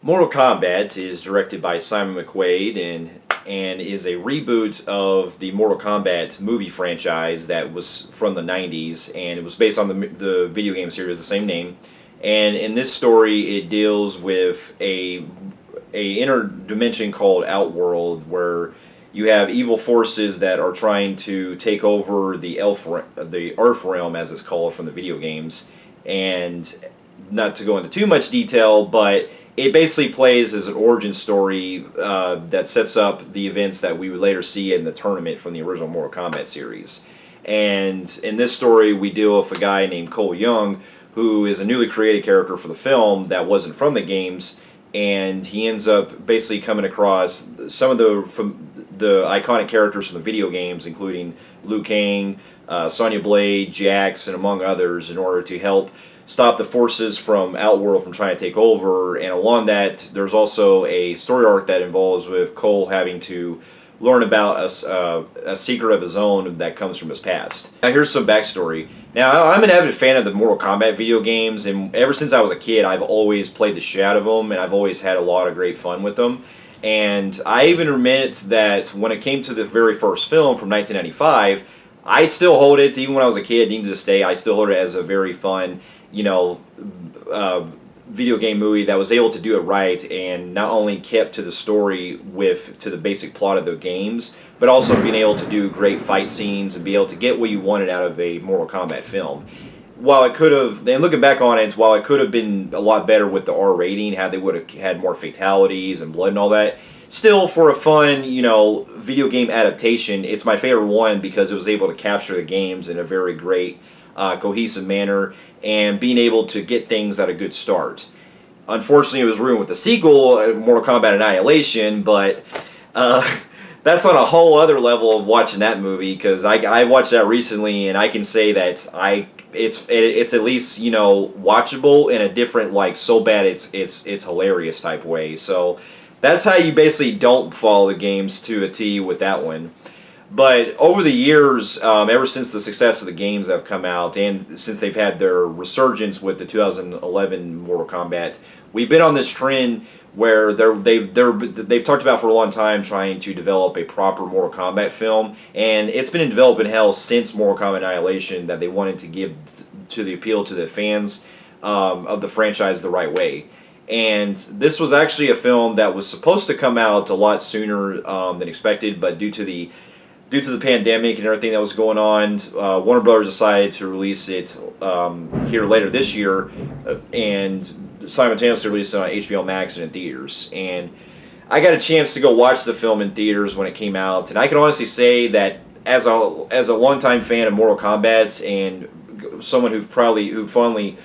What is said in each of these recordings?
Mortal Kombat is directed by Simon McQuaid and is a reboot of the Mortal Kombat movie franchise that was from the 90s, and it was based on the video game series the same name. And in this story, it deals with a inner dimension called Outworld, where you have evil forces that are trying to take over the Earth realm, as it's called from the video games. And not to go into too much detail, but it basically plays as an origin story that sets up the events that we would later see in the tournament from the original Mortal Kombat series. And in this story, we deal with a guy named Cole Young, who is a newly created character for the film that wasn't from the games, and he ends up basically coming across some of the iconic characters from the video games, including Liu Kang, Sonya Blade, Jax, and among others, in order to help stop the forces from Outworld from trying to take over. And along that, there's also a story arc that involves with Cole having to learn about a secret of his own that comes from his past. Now here's some backstory. Now I'm an avid fan of the Mortal Kombat video games, and ever since I was a kid I've always played the shit out of them, and I've always had a lot of great fun with them. And I even admit that when it came to the very first film from 1995, I still hold it, even when I was a kid, even to this day, I still hold it as a very fun, video game movie that was able to do it right and not only kept to the story to the basic plot of the games, but also being able to do great fight scenes and be able to get what you wanted out of a Mortal Kombat film. While it could have, and looking back on it, while it could have been a lot better with the R rating, had they would have had more fatalities and blood and all that, still for a fun, video game adaptation, it's my favorite one because it was able to capture the games in a very great, cohesive manner, and being able to get things at a good start. Unfortunately, it was ruined with the sequel, Mortal Kombat Annihilation, but that's on a whole other level of watching that movie, because I watched that recently, and I can say that it's at least watchable in a different, so bad it's hilarious type way. So that's how you basically don't follow the games to a T with that one. But over the years, ever since the success of the games that have come out, and since they've had their resurgence with the 2011 Mortal Kombat, we've been on this trend where they've talked about for a long time trying to develop a proper Mortal Kombat film, and it's been in development hell since Mortal Kombat Annihilation, that they wanted to give to the appeal to the fans of the franchise the right way. And this was actually a film that was supposed to come out a lot sooner than expected, but due to the pandemic and everything that was going on, Warner Brothers decided to release it here later this year, and simultaneously release it on HBO Max and in theaters. And I got a chance to go watch the film in theaters when it came out, and I can honestly say that as a longtime fan of Mortal Kombat and someone who fondly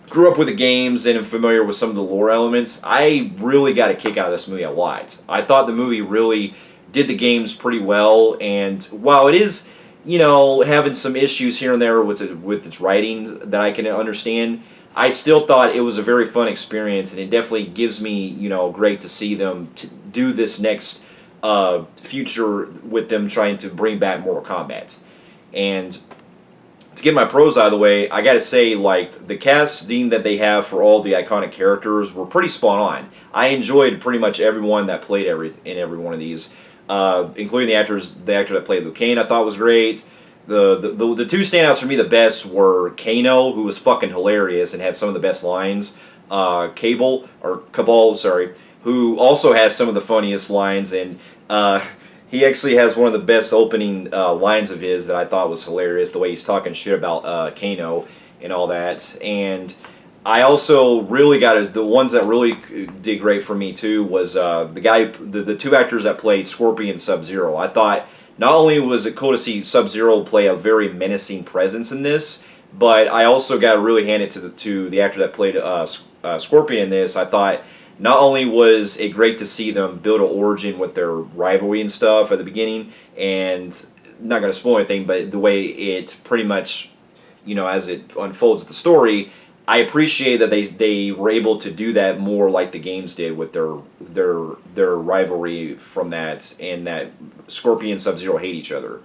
grew up with the games and am familiar with some of the lore elements, I really got a kick out of this movie a lot. I thought the movie really did the games pretty well, and while it is, having some issues here and there with its writing that I can understand, I still thought it was a very fun experience, and it definitely gives me, great to see them do this next future with them trying to bring back Mortal Kombat. And to get my pros out of the way, I gotta say, the casting that they have for all the iconic characters were pretty spot on. I enjoyed pretty much everyone that played in every one of these. Including the actor that played Liu Kang, I thought was great. The two standouts for me the best were Kano, who was fucking hilarious and had some of the best lines. Cabal, sorry, who also has some of the funniest lines, and he actually has one of the best opening lines of his that I thought was hilarious. The way he's talking shit about Kano and all that. And I also really the ones that really did great for me too was the two actors that played Scorpion and Sub-Zero. I thought not only was it cool to see Sub-Zero play a very menacing presence in this, but I also got to really hand it to the actor that played Scorpion in this. I thought not only was it great to see them build an origin with their rivalry and stuff at the beginning, and not going to spoil anything, but the way it pretty much, as it unfolds the story, I appreciate that they were able to do that more like the games did with their rivalry from that, and that Scorpion and Sub-Zero hate each other.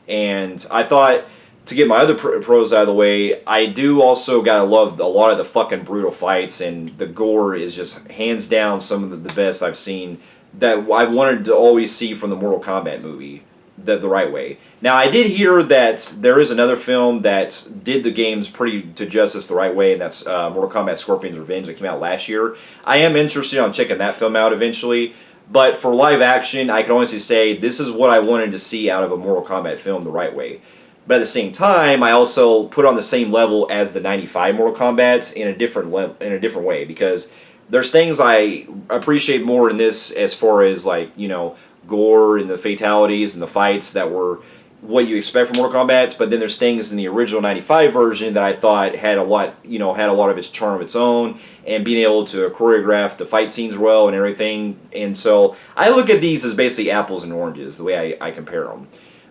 And I thought to get my other pros out of the way, I do also gotta love a lot of the fucking brutal fights, and the gore is just hands down some of the best I've seen that I wanted to always see from the Mortal Kombat movie the right way. Now, I did hear that there is another film that did the games pretty to justice the right way, and that's Mortal Kombat Scorpion's Revenge that came out last year. I am interested on checking that film out eventually, but for live action, I can honestly say this is what I wanted to see out of a Mortal Kombat film the right way. But at the same time, I also put on the same level as the '95 Mortal Kombat in a different way, because there's things I appreciate more in this as far as like gore and the fatalities and the fights that were what you expect from Mortal Kombat. But then there's things in the original '95 version that I thought had a lot of its charm of its own, and being able to choreograph the fight scenes well and everything. And so I look at these as basically apples and oranges the way I compare them.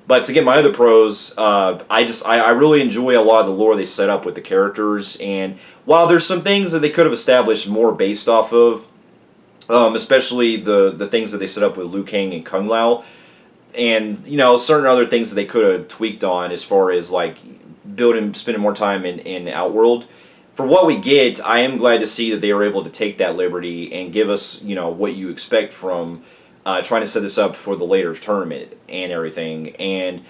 But to get my other pros, I really enjoy a lot of the lore they set up with the characters, and while there's some things that they could have established more based off of, especially the things that they set up with Liu Kang and Kung Lao, and certain other things that they could have tweaked on as far as like spending more time in Outworld. For what we get, I am glad to see that they were able to take that liberty and give us what you expect from trying to set this up for the later tournament and everything. And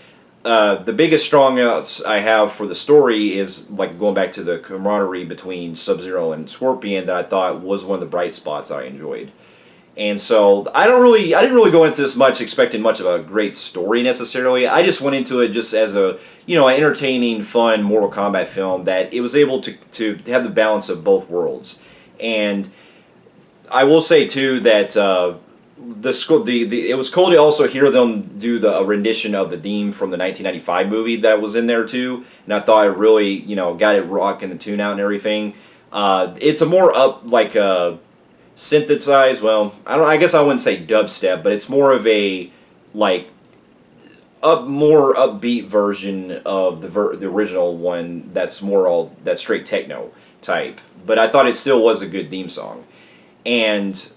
the biggest strong outs I have for the story is like going back to the camaraderie between Sub-Zero and Scorpion that I thought was one of the bright spots I enjoyed. And so I didn't really go into this much expecting much of a great story necessarily. I just went into it just as an entertaining, fun Mortal Kombat film that it was able to have the balance of both worlds. And I will say too that it was cool to also hear them do a rendition of the theme from the 1995 movie that was in there too, and I thought it really got it rocking the tune out and everything. It's a more synthesized. Well, I guess I wouldn't say dubstep, but it's more of a like more upbeat version of the original one. That's more that straight techno type. But I thought it still was a good theme song, and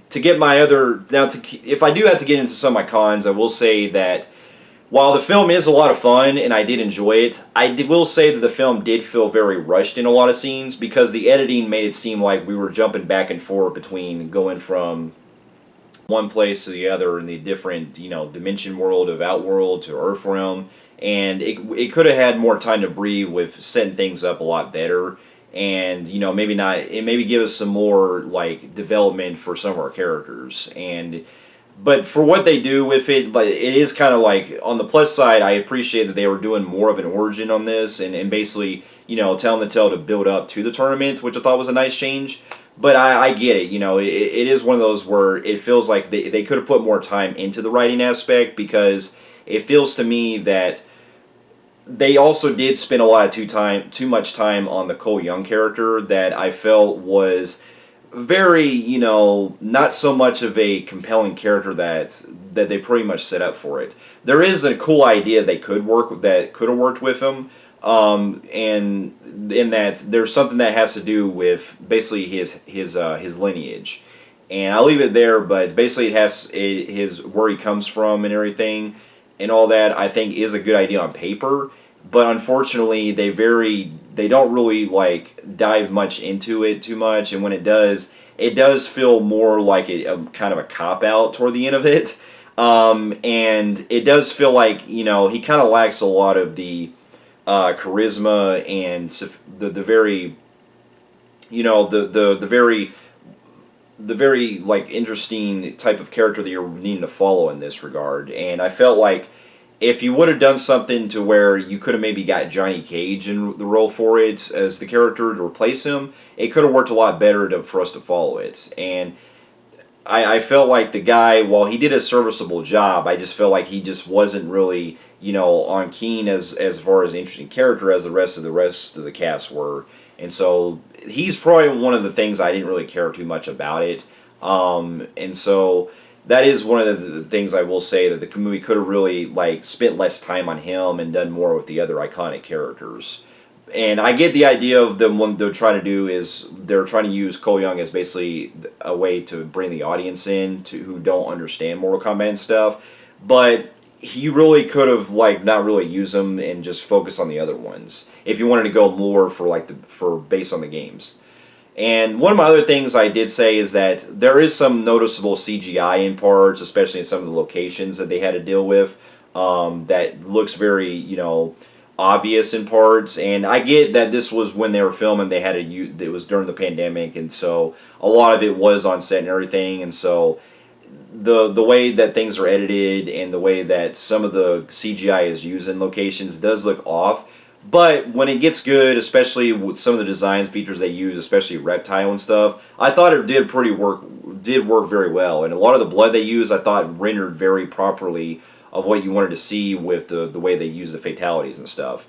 to get my other if I do have to get into some of my cons, I will say that while the film is a lot of fun and I did enjoy it, will say that the film did feel very rushed in a lot of scenes because the editing made it seem like we were jumping back and forth between going from one place to the other in the different dimension world of Outworld to Earthrealm, and it could have had more time to breathe with setting things up a lot better. And maybe give us some more like development for some of our characters. But for what they do with it, but it is kind of like on the plus side, I appreciate that they were doing more of an origin on this and basically telling the tale to build up to the tournament, which I thought was a nice change. But I get it, it is one of those where it feels like they could have put more time into the writing aspect, because it feels to me that they also did spend a lot of too much time on the Cole Young character that I felt was very, not so much of a compelling character that they pretty much set up for it. There is a cool idea that could have worked with him, and in that there's something that has to do with basically his lineage, and I'll leave it there. But basically, it has his where he comes from and everything, and all that I think is a good idea on paper. But unfortunately, they don't really like dive much into it too much, and when it does feel more like a kind of a cop out toward the end of it, and it does feel like he kind of lacks a lot of the charisma and the very the very like interesting type of character that you're needing to follow in this regard. And I felt like if you would have done something to where you could have maybe got Johnny Cage in the role for it as the character to replace him, it could have worked a lot better for us to follow it. And I felt like the guy, while he did a serviceable job, I just felt like he just wasn't really, on keen as far as an interesting character as the rest of the cast were. And so he's probably one of the things I didn't really care too much about it. And so that is one of the things I will say, that the movie could have really spent less time on him and done more with the other iconic characters. And I get the idea of them, what they're trying to do is they're trying to use Cole Young as basically a way to bring the audience in who don't understand Mortal Kombat and stuff. But he really could have like not really used them and just focus on the other ones if you wanted to go more for like for based on the games. And one of my other things I did say is that there is some noticeable CGI in parts, especially in some of the locations that they had to deal with. That looks very, obvious in parts. And I get that this was when they were filming; they had to use. It was during the pandemic, and so a lot of it was on set and everything. And so the way that things are edited and the way that some of the CGI is used in locations does look off. But when it gets good, especially with some of the design features they use, especially reptile and stuff, I thought it did work very well. And a lot of the blood they use, I thought rendered very properly of what you wanted to see with the way they use the fatalities and stuff.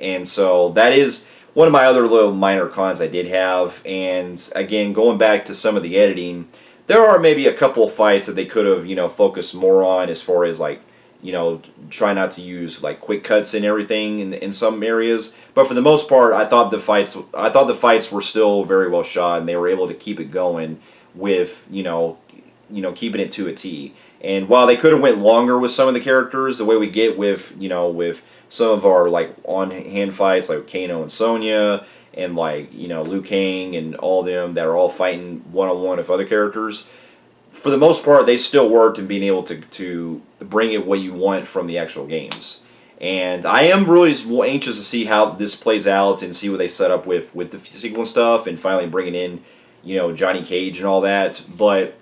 And so that is one of my other little minor cons I did have. And again, going back to some of the editing, there are maybe a couple of fights that they could have, focused more on as far as like, try not to use like quick cuts and everything in some areas. But for the most part, I thought the fights were still very well shot, and they were able to keep it going with keeping it to a T. And while they could have went longer with some of the characters, the way we get with some of our like on hand fights like Kano and Sonya and like Liu Kang and all them that are all fighting one on one with other characters, for the most part, they still worked in being able to bring it what you want from the actual games. And I am really anxious to see how this plays out and see what they set up with the sequel and stuff, and finally bringing in, Johnny Cage and all that. But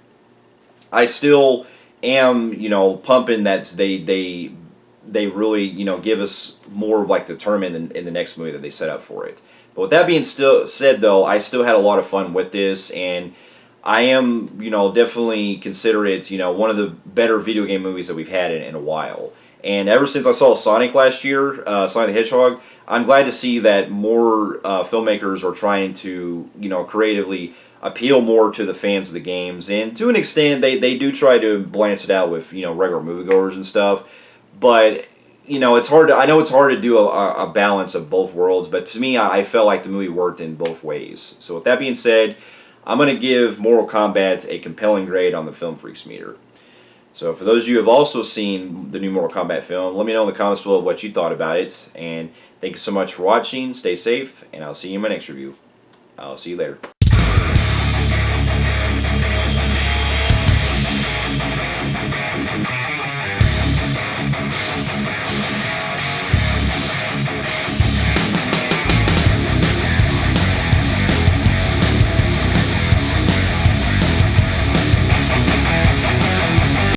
I still am, pumping that they really, give us more of like the tournament in the next movie that they set up for it. But with that being said, though, I still had a lot of fun with this, and I am, definitely consider it, one of the better video game movies that we've had in a while. And ever since I saw Sonic last year, Sonic the Hedgehog, I'm glad to see that more filmmakers are trying to, creatively appeal more to the fans of the games. And to an extent, they do try to balance it out with, regular moviegoers and stuff. But, it's hard I know it's hard to do a balance of both worlds. But to me, I felt like the movie worked in both ways. So with that being said, I'm going to give Mortal Kombat a compelling grade on the Film Freaks meter. So for those of you who have also seen the new Mortal Kombat film, let me know in the comments below what you thought about it. And thank you so much for watching. Stay safe, and I'll see you in my next review. I'll see you later.